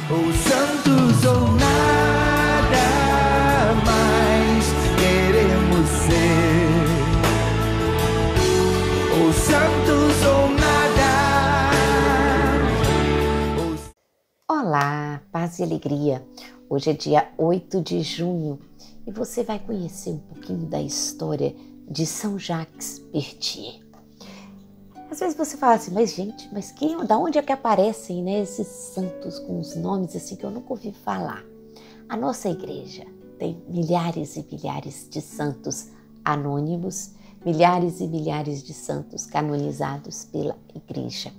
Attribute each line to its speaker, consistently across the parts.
Speaker 1: Ou santos ou nada mais queremos ser. Ou santos ou nada.
Speaker 2: Olá, paz e alegria. Hoje é dia 8 de junho e você vai conhecer um pouquinho da história de São Jacques Berthier. Às vezes você fala assim, mas gente, da onde é que aparecem, né, esses santos com os nomes assim que eu nunca ouvi falar? A nossa igreja tem milhares e milhares de santos anônimos, milhares e milhares de santos canonizados pela igreja.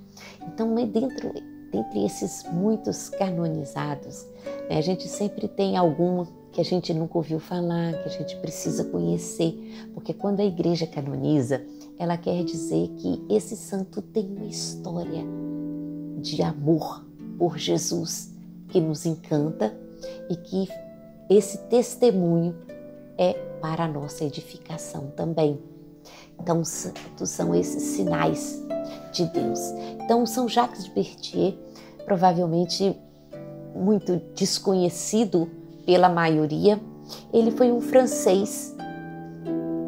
Speaker 2: Então, dentre esses muitos canonizados, né, a gente sempre tem algum que a gente nunca ouviu falar, que a gente precisa conhecer, porque quando a igreja canoniza, ela quer dizer que esse santo tem uma história de amor por Jesus que nos encanta e que esse testemunho é para a nossa edificação também. Então, santos são esses sinais de Deus. Então, São Jacques de Berthier, provavelmente muito desconhecido pela maioria, ele foi um francês,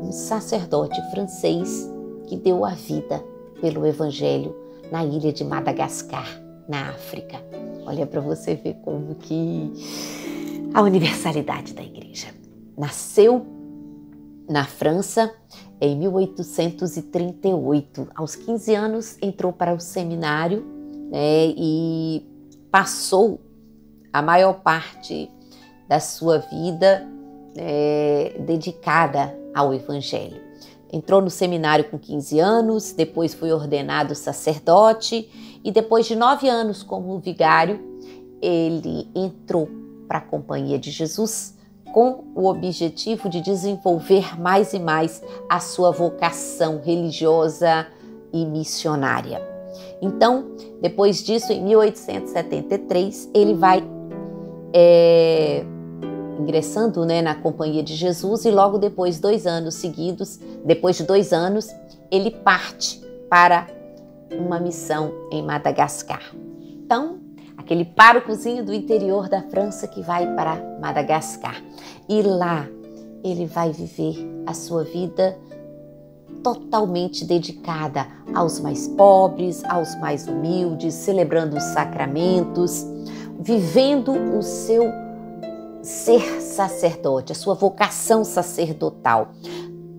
Speaker 2: um sacerdote francês que deu a vida pelo Evangelho na ilha de Madagascar, na África. Olha para você ver como que a universalidade da igreja. Nasceu na França em 1838. Aos 15 anos entrou para o seminário, né, e passou a maior parte da sua vida dedicada ao Evangelho. Entrou no seminário com 15 anos, depois foi ordenado sacerdote e depois de 9 anos como vigário, ele entrou para a Companhia de Jesus com o objetivo de desenvolver mais e mais a sua vocação religiosa e missionária. Então, depois disso, em 1873, ele vai ingressando, né, na Companhia de Jesus e logo depois, 2 anos seguidos, depois de 2 anos, ele parte para uma missão em Madagascar. Então, aquele párocozinho do interior da França que vai para Madagascar. E lá ele vai viver a sua vida totalmente dedicada aos mais pobres, aos mais humildes, celebrando os sacramentos, vivendo o seu ser sacerdote, a sua vocação sacerdotal.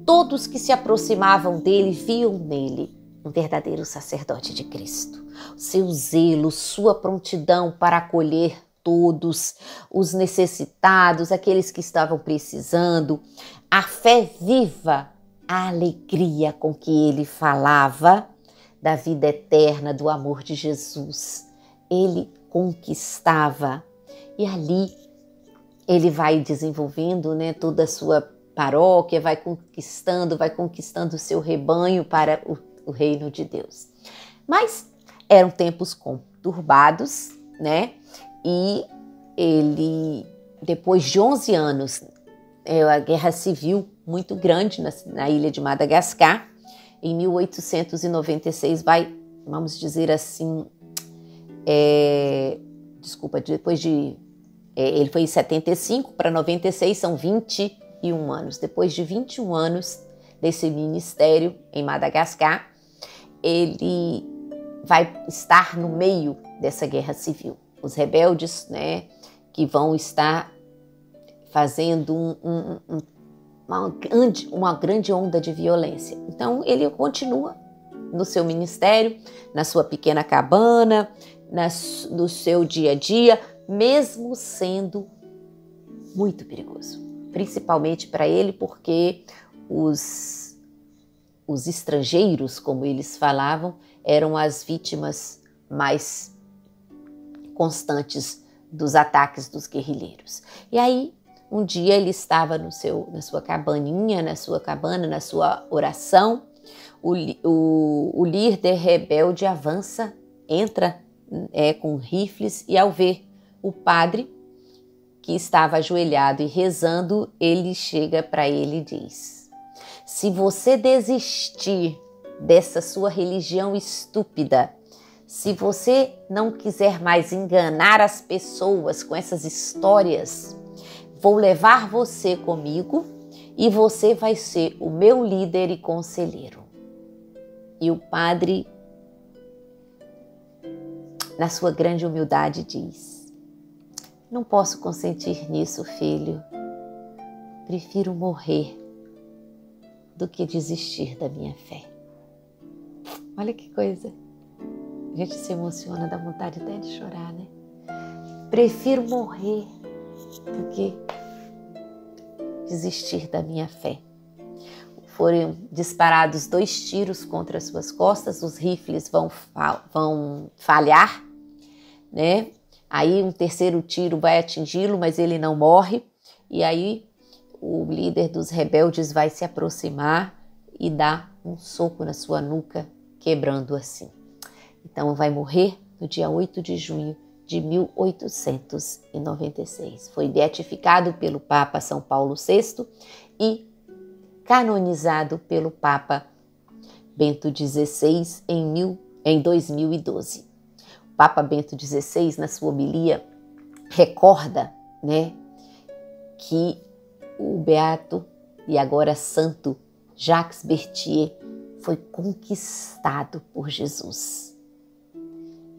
Speaker 2: Todos que se aproximavam dele viam nele um verdadeiro sacerdote de Cristo. Seu zelo, sua prontidão para acolher todos os necessitados, aqueles que estavam precisando, a fé viva, a alegria com que ele falava da vida eterna, do amor de Jesus. Ele conquistava e ali ele vai desenvolvendo, né, toda a sua paróquia, vai conquistando o seu rebanho para o reino de Deus. Mas eram tempos conturbados, né? E ele, depois de 11 anos, a guerra civil muito grande na ilha de Madagascar, em 1896 vai, vamos dizer assim, ele foi em 75 para 96, são 21 anos. Depois de 21 anos desse ministério em Madagascar, ele vai estar no meio dessa guerra civil. Os rebeldes, né, que vão estar fazendo uma grande onda de violência. Então, ele continua no seu ministério, na sua pequena cabana, no seu dia a dia, mesmo sendo muito perigoso, principalmente para ele, porque os estrangeiros, como eles falavam, eram as vítimas mais constantes dos ataques dos guerrilheiros. E aí, um dia ele estava na sua cabaninha, na sua oração, o líder rebelde avança, entra com rifles e ao ver o padre que estava ajoelhado e rezando, ele chega para ele e diz: se você desistir dessa sua religião estúpida, Se você não quiser mais enganar as pessoas com essas histórias, vou levar você comigo e você vai ser o meu líder e conselheiro. E o padre, na sua grande humildade, diz: não posso consentir nisso, filho. Prefiro morrer do que desistir da minha fé. Olha que coisa. A gente se emociona, dá vontade até de chorar, né? Prefiro morrer do que desistir da minha fé. Foram disparados 2 tiros contra as suas costas, os rifles vão falhar, né? Aí um 3º tiro vai atingi-lo, mas ele não morre. E aí o líder dos rebeldes vai se aproximar e dar um soco na sua nuca, quebrando assim. Então vai morrer no dia 8 de junho de 1896. Foi beatificado pelo Papa São Paulo VI e canonizado pelo Papa Bento XVI em 2012. O Papa Bento XVI, na sua homilia, recorda, né, que o beato e agora santo Jacques Berthier foi conquistado por Jesus.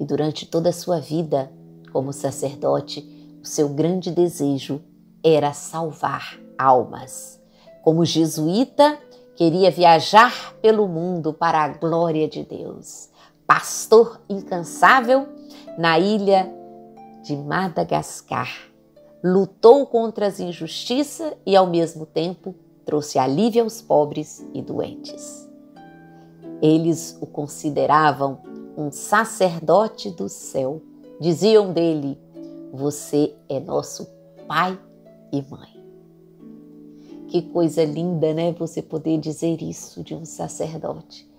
Speaker 2: E durante toda a sua vida como sacerdote, o seu grande desejo era salvar almas. Como jesuíta, queria viajar pelo mundo para a glória de Deus. Pastor incansável na ilha de Madagascar, lutou contra as injustiças e, ao mesmo tempo, trouxe alívio aos pobres e doentes. Eles o consideravam um sacerdote do céu. Diziam dele: você é nosso pai e mãe. Que coisa linda, né? Você poder dizer isso de um sacerdote.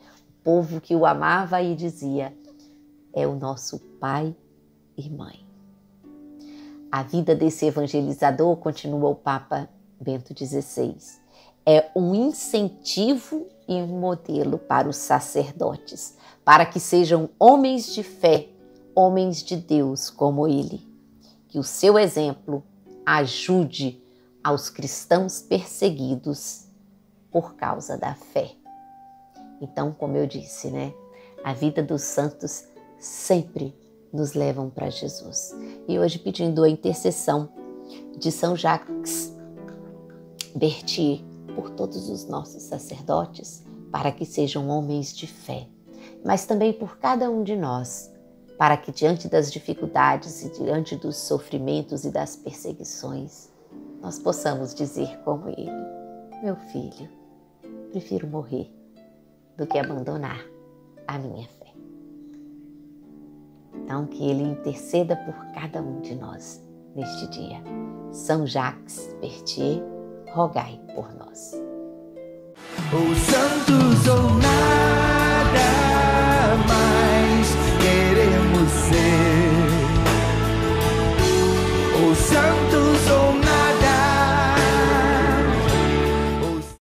Speaker 2: O povo que o amava e dizia: é o nosso pai e mãe. A vida desse evangelizador, continua o Papa Bento XVI, é um incentivo e um modelo para os sacerdotes, para que sejam homens de fé, homens de Deus como ele. Que o seu exemplo ajude aos cristãos perseguidos por causa da fé. Então, como eu disse, né? A vida dos santos sempre nos levam para Jesus. E hoje, pedindo a intercessão de São Jacques Berthier por todos os nossos sacerdotes, para que sejam homens de fé, mas também por cada um de nós, para que diante das dificuldades e diante dos sofrimentos e das perseguições, nós possamos dizer como ele: meu filho, prefiro morrer do que abandonar a minha fé. Então, que ele interceda por cada um de nós neste dia. São Jacques Berthier, rogai por nós.
Speaker 1: Os santos ou nada.